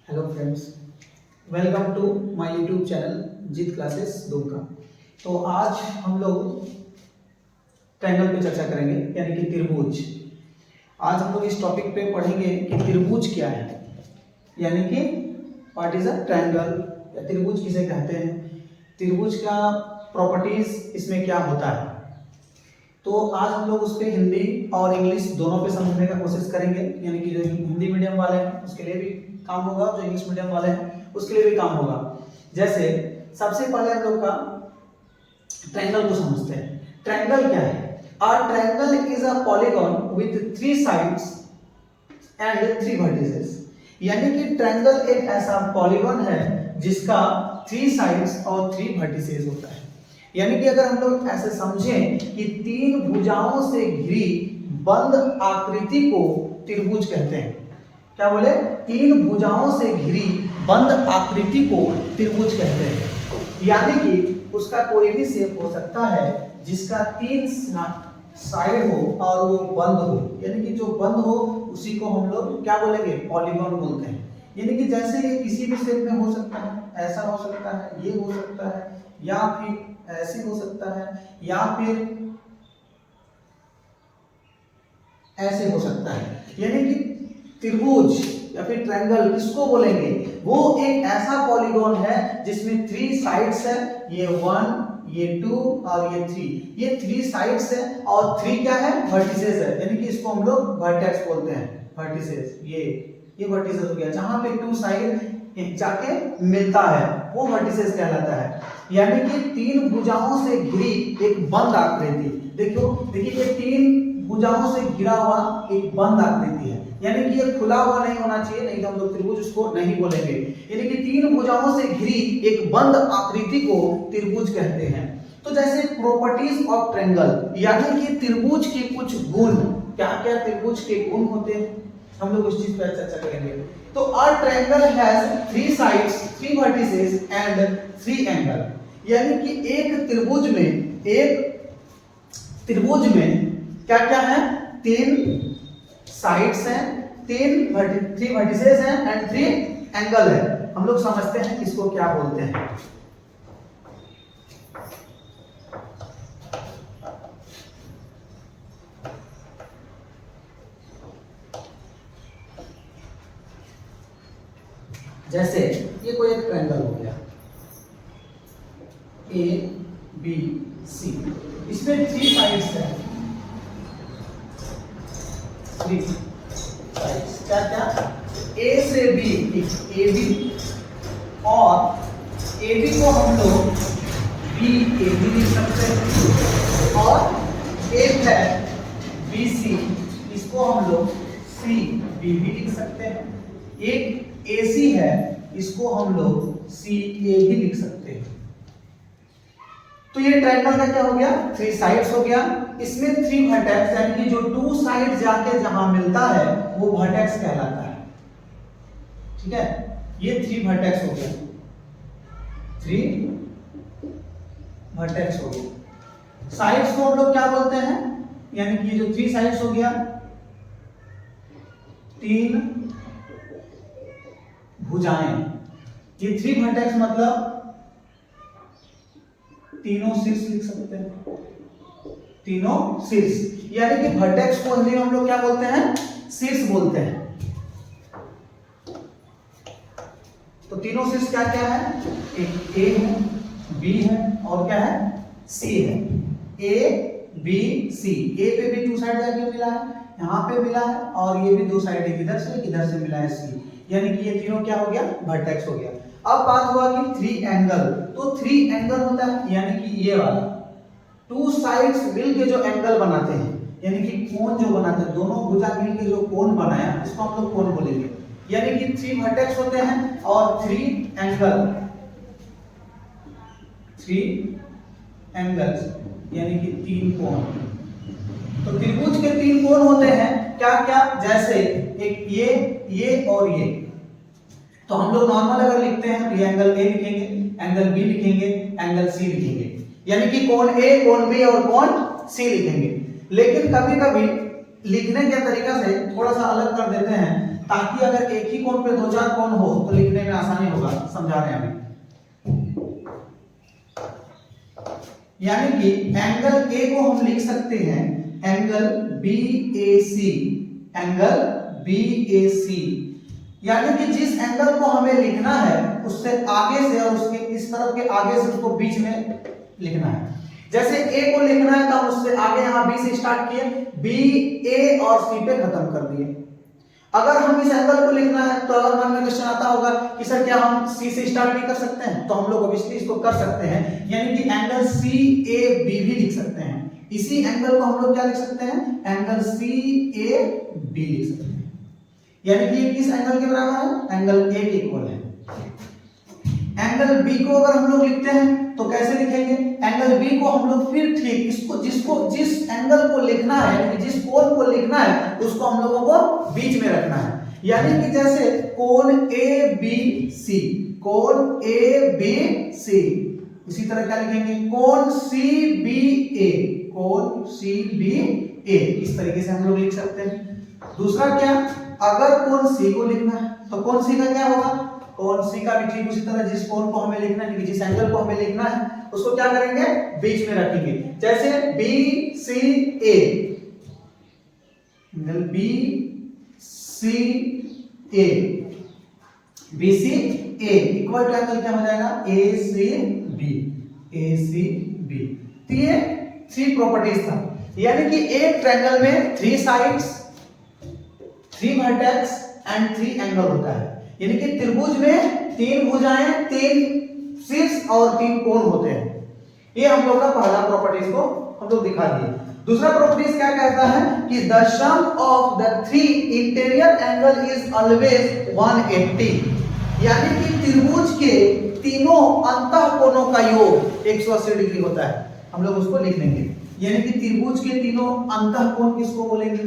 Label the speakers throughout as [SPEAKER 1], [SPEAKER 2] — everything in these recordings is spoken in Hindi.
[SPEAKER 1] Hello friends, welcome to my YouTube channel Jeet classes Dumka. तो आज हम लोग ट्रायंगल पे चर्चा करेंगे, यानी कि त्रिभुज। आज हम लोग इस टॉपिक पे पढ़ेंगे कि त्रिभुज क्या है, यानी कि व्हाट इज अ ट्रायंगल या त्रिभुज किसे कहते हैं, त्रिभुज का प्रॉपर्टीज इसमें क्या होता है। तो आज हम लोग उस पर हिंदी और इंग्लिश दोनों पे समझने का कोशिश करेंगे, यानी कि जो हिंदी मीडियम वाले हैं उसके लिए भी काम होगा, जो इंग्लिश मीडियम वाले हैं उसके लिए भी काम होगा। जैसे सबसे पहले हम लोग का ट्रायंगल को समझते हैं। ट्रायंगल क्या है? A triangle is a polygon with 3 sides and 3 vertices। यानी कि ट्रायंगल एक ऐसा पॉलीगॉन है जिसका 3 साइड्स और 3 वर्टिसेस होता है। यानी कि अगर हम लोग ऐसे समझें कि 3 भुजाओं से घिरी बंद आकृति को त्रिभुज कहते हैं। क्या बोले? 3 भुजाओं से घिरी बंद आकृति को त्रिभुज कहते हैं। यानी कि उसका कोई भी शेप हो सकता है जिसका 3 साइड हो और वो बंद हो, यानी कि जो बंद हो उसी को हम लोग क्या बोलेंगे? पॉलीगॉन बोलते हैं। यानी कि जैसे ये किसी भी शेप में हो सकता है, ऐसा हो सकता है, ये हो सकता है, या फिर ऐसे हो सकता है, या फिर ऐसे हो सकता है। यानी कि त्रिभुज या फिर ट्रायंगल किसको बोलेंगे? वो एक ऐसा पॉलीगॉन है जिसमें 3 साइड्स है, ये 1, ये 2 और ये 3। ये 3 साइड्स है और 3 क्या है? वर्टिसेस है, यानी कि इसको हम लोग वर्टेक्स बोलते हैं। वर्टिसेस ये वर्टिसेस हो गया, जहां पे 2 साइड जाके मिलता है वो वर्टिसेस कहलाता है। यानी कि 3 भुजाओं से घिरी एक बंद आकृति। देखिए ये 3 भुजाओं से घिरा हुआ एक बंद आकृति है, यानी कि ये खुला हुआ नहीं होना चाहिए, नहीं तो हम लोग त्रिभुज उसको नहीं बोलेंगे। यानी कि 3 भुजाओं से घिरी एक बंद आकृति को त्रिभुज कहते हैं। तो जैसे प्रॉपर्टीज ऑफ ट्रायंगल, यानी कि त्रिभुज के कुछ गुण, क्या क्या त्रिभुज के गुण होते हैं, हम लोग उस चीज पर चर्चा करेंगे। तो a triangle has 3 sides, 3 vertices and 3 angle. यानी कि एक त्रिभुज में क्या क्या है? 3 साइड्स हैं, 3 वर्टिसेस हैं एंड 3 एंगल है। हम लोग समझते हैं इसको क्या बोलते हैं। जैसे ये कोई एक ट्रायंगल हो गया ए बी सी, इसमें 3 साइड्स है, 3 साइड्स क्या क्या? ए से बी, ए बी, और ए बी को हम लोग बी ए बी लिख सकते हैं, और एक है बी सी, इसको हम लोग सी बी भी लिख सकते हैं। एक AC है, इसको हम लोग CA भी लिख सकते हैं। तो ये ट्रायंगल का क्या हो गया? 3 साइड्स हो गया। इसमें 3 वर्टेक्स, यानी कि जो 2 साइड जाके जहां मिलता है वो वर्टेक्स कहलाता है। ठीक है, ये 3 वर्टेक्स हो गया, 3 वर्टेक्स हो गया। साइड्स को हम लोग क्या बोलते हैं? यानी कि ये जो 3 साइड्स हो गया, 3 भुजाएं, ये 3 वर्टेक्स मतलब तीनों शीर्ष लिख सकते हैं, तीनों शीर्ष। यानी कि वर्टेक्स को हिंदी में हम लोग क्या बोलते हैं? शीर्ष बोलते हैं। तो तीनों शीर्ष क्या क्या है? एक ए है, बी है और क्या है? सी है। ए बी सी, ए पे भी 2 साइड जाके मिला है, यहाँ पे मिला है, और ये भी 2 साइड एक इधर से मिला है सी, यानी कि ये तीनों क्या हो गया? वर्टेक्स हो गया। अब बात हुआ कि 3 एंगल। तो 3 एंगल होता है, यानी कि ये वाला 2 साइड्स मिलके जो एंगल बनाते हैं, यानी कि कोण जो बनाते हैं, दोनों भुजा मिलके जो कोण बनाया इसको हम लोग कोण बोलेंगे। यानी कि 3 वर्टेक्स होते हैं और 3 एंगल, 3 एंगल्स, यानी कि 3 कोण। तो त्रिभुज के 3 कोण होते हैं, क्या क्या? जैसे एक ये और ये। तो हम लोग नॉर्मल अगर लिखते हैं तो ये एंगल ए लिखेंगे, एंगल बी लिखेंगे, एंगल सी लिखेंगे, यानी कि कोण ए, कोण बी और कोण सी लिखेंगे। लेकिन कभी कभी लिखने के तरीका से थोड़ा सा अलग कर देते हैं। ताकि अगर एक ही कोण पे दो चार कोण हो तो लिखने में आसानी होगा, समझा रहे हैं अभी। यानी कि एंगल ए को हम लिख सकते हैं एंगल BAC, एंगल BAC, यानी कि जिस एंगल को हमें लिखना है उससे आगे से और उसके इस तरफ के आगे से उसको बीच में लिखना है। जैसे ए को लिखना है तो हम उससे आगे यहाँ बी से स्टार्ट किए, बी ए और सी पे खत्म कर दिए। अगर हम इस एंगल को लिखना है तो अगर मन में क्वेश्चन आता होगा कि सर क्या हम सी से स्टार्ट नहीं कर सकते हैं, तो हम लोग ऑब्वियसली इसको कर सकते हैं, यानी कि एंगल CAB भी लिख सकते हैं। इसी एंगल को हम लोग क्या लिख सकते हैं, एंगल CAB लिख सकते हैं, यानी कि ये किस एंगल के बराबर है, एंगल ए के इक्वल है। एंगल बी को अगर हम लोग लिखते हैं तो कैसे लिखेंगे, एंगल बी को हम लोग फिर ठीक इसको जिस एंगल को लिखना है, यानी कि जिस कोण को लिखना है उसको हम लोगों को बीच में रखना है। यानी कि जैसे कोण ABC, कोण ABC, इसी तरह क्या लिखेंगे, कोण CBA, कोण CBA, इस तरीके से हम लोग लिख सकते हैं। दूसरा क्या, अगर कोण C को लिखना है तो कोण C का क्या होगा, कोण C का भी ठीक उसी तरह जिस कोण को हमें लिखना है, जिस एंगल को हमें लिखना है उसको क्या करेंगे, बीच में रखेंगे। जैसे BCA, angle BCA, BCA equal to angle क्या हो जाएगा, ACB, ACB। तो ये 3 प्रॉपर्टीज था, यानी कि एक ट्रायंगल में 3 साइड्स, 3 वर्टेक्स एंड 3 एंगल होता है। यानी कि त्रिभुज में 3 भुजाएं, 3 शीर्ष और 3 कोण होते हैं। ये हम लोग का पहला प्रॉपर्टीज को हम लोग दिखा दिए। दूसरा प्रॉपर्टीज क्या कहता है कि the sum of the 3 interior angle is always 180, यानी कि त्रिभुज के तीनों अंतः कोणों का योग 180 डिग्री होता है। हम लोग उसको लिख लेंगे, यानी कि त्रिभुज के तीनों अंतः कोण किसको बोलेंगे,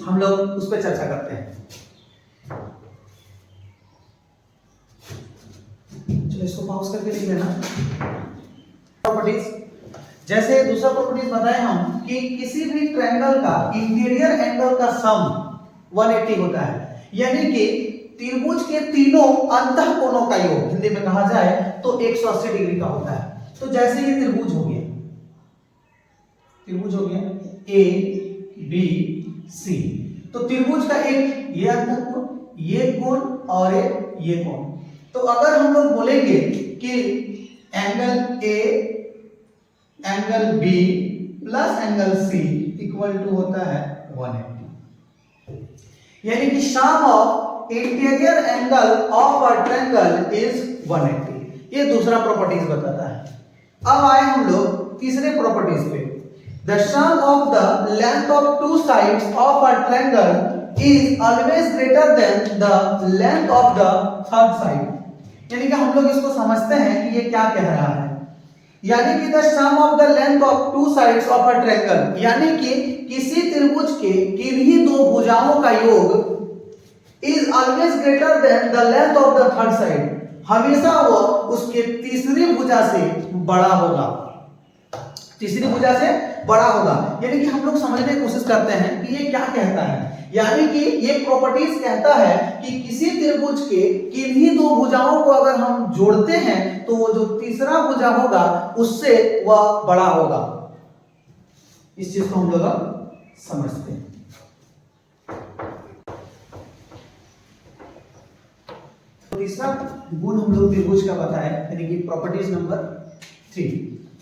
[SPEAKER 1] हम लोग उस पर चर्चा करते हैं। चलो इसको पॉज करके लिख लेना। प्रॉपर्टीज, जैसे दूसरा प्रॉपर्टीज बताए हम कि किसी भी ट्रायंगल का इंटीरियर एंगल का सम 180 होता है, यानी कि त्रिभुज के तीनों अंतः कोणों का योग हिंदी में कहा जाए तो 180 डिग्री का होता है। तो जैसे ये त्रिभुज हो गया, त्रिभुज हो गया ABC, तो त्रिभुज का एक ये अंतः कोण, ये कोण और एक ये कोण। तो अगर हम लोग बोलेंगे कि angle A angle B plus angle C equal to होता है 180, यानी कि sum of interior angle of a triangle is 180। ये दूसरा प्रॉपर्टीज बताता है। अब आए हम लोग तीसरे प्रॉपर्टीज पे, the sum of the length of 2 sides of a triangle is always greater than the length of the third side. यानी कि हम लोग इसको समझते हैं कि ये क्या कह रहा है, यानी कि the sum of the length of 2 sides of a triangle, यानी कि किसी त्रिभुज के किन्हीं 2 भुजाओं का योग is always greater than the length of the third side, हमेशा वो उसके तीसरी भुजा से बड़ा होगा, तीसरी भुजा से बड़ा होगा। यानी कि हम लोग समझने की कोशिश करते हैं कि ये क्या कहता है, यानी कि ये प्रॉपर्टीज कहता है कि किसी त्रिभुज के किन्हीं 2 भुजाओं को अगर हम जोड़ते हैं तो वो जो तीसरा भुजा होगा उससे वह बड़ा होगा। इस चीज को हम लोग समझते हैं। तीसरा गुण हम लोग त्रिभुज का बताएं, यानी कि प्रॉपर्टीज नंबर 3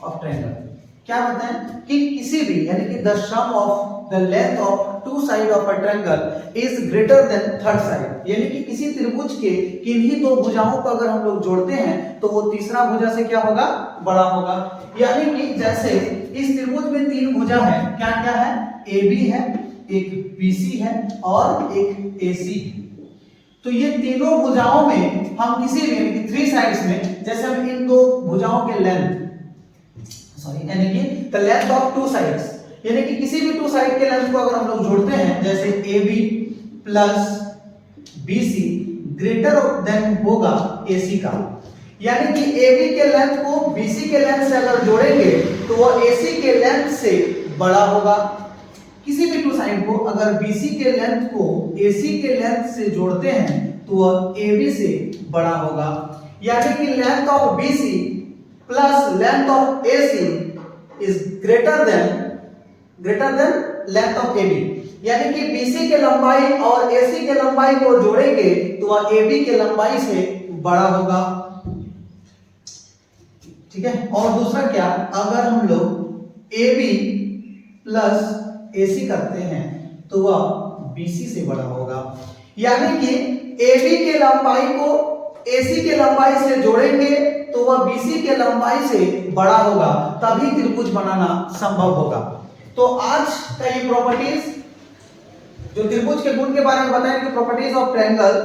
[SPEAKER 1] ऑफ ट्रायंगल क्या बताएं कि किसी भी, यानी कि the sum of the length of 2 side of a triangle is greater than third side, यानी कि किसी त्रिभुज के किन्हीं 2 भुजाओं को अगर हम लोग जोड़ते हैं तो वो तीसरा भुजा से क्या होगा, बड़ा होगा। यानी कि जैसे इस त्रिभुज में 3 भुजा है, क्या क्या है, AB है, एक BC है और एक AC। तो ये तीनों भुजाओं में हम किसी भी, यानी कि 3 साइड्स में, जैसे हम इन 2 भुजाओं के लेंथ, सॉरी यानी कि द लेंथ ऑफ 2 साइड्स, यानी कि किसी भी 2 साइड के लेंथ को अगर हम लोग जोड़ते हैं, जैसे AB plus BC greater than होगा AC का, यानी कि AB के लेंथ को BC के लेंथ से अगर जोड़ेंगे तो वो AC के लेंथ से बड़ा होगा। किसी भी टू साइड को अगर BC के लेंथ को AC के लेंथ से जोड़ते हैं तो वह AB से बड़ा होगा, यानी कि length of BC plus length of AC is greater then length of AB, यानी कि BC के लंबाई और AC के लंबाई को जोड़ेंगे तो वह AB के लंबाई से बड़ा होगा। ठीक है, और दूसरा क्या, अगर हम लोग AB प्लस AC करते हैं तो वह BC से बड़ा होगा, यानी कि AB के लंबाई को AC के लंबाई से जोड़ेंगे तो वह BC के लंबाई से बड़ा होगा, तभी त्रिभुज बनाना संभव होगा। तो आज का ये प्रॉपर्टीज जो त्रिभुज के गुण के बारे में बताएं कि प्रॉपर्टीज ऑफ ट्रायंगल,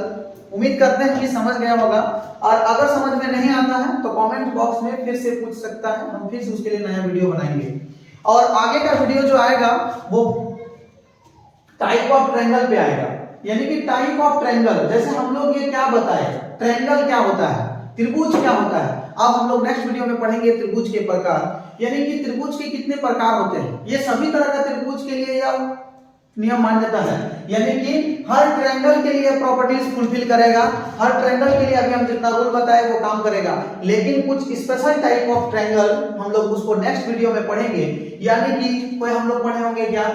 [SPEAKER 1] उम्मीद करते हैं कि समझ गया होगा, और अगर समझ में नहीं आता है तो कमेंट बॉक्स में फिर से पूछ सकता है, हम फिर से उसके लिए नया वीडियो बनाएंगे। और आगे का वीडियो जो आएगा वो टाइप ऑफ ट्रायंगल पे आएगा, यानी कि टाइप ऑफ ट्रायंगल, जैसे हम लोग ये क्या बताए, ट्रायंगल क्या होता है, त्रिभुज क्या होता है। अब हम लोग नेक्स्ट वीडियो में पढ़ेंगे त्रिभुज के प्रकार, यानी कि त्रिभुज के कितने प्रकार होते हैं। ये सभी तरह का त्रिभुज के लिए यह नियम मान्यता है, यानी कि हर ट्रायंगल के लिए प्रॉपर्टीज फुलफिल करेगा, हर ट्रायंगल के लिए अभी हम जितना रूल बताए वो काम करेगा, लेकिन कुछ स्पेशल टाइप ऑफ ट्रायंगल हम लोग उसको नेक्स्ट वीडियो में पढ़ेंगे। यानी कि कोई हम लोग पढ़े होंगे क्या,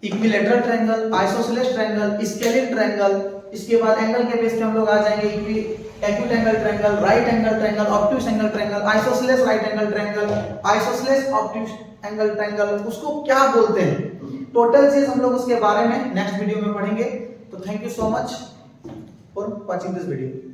[SPEAKER 1] equilateral triangle, isosceles triangle, scalene triangle, इसके बाद एंगल के बेस पे हम लोग आ जाएंगे acute angle triangle, right angle triangle, obtuse angle triangle, isosceles right angle triangle, isosceles obtuse angle triangle, उसको क्या बोलते हैं, टोटल चीज हम लोग उसके बारे में नेक्स्ट वीडियो में पढ़ेंगे। तो thank you so much for watching this video.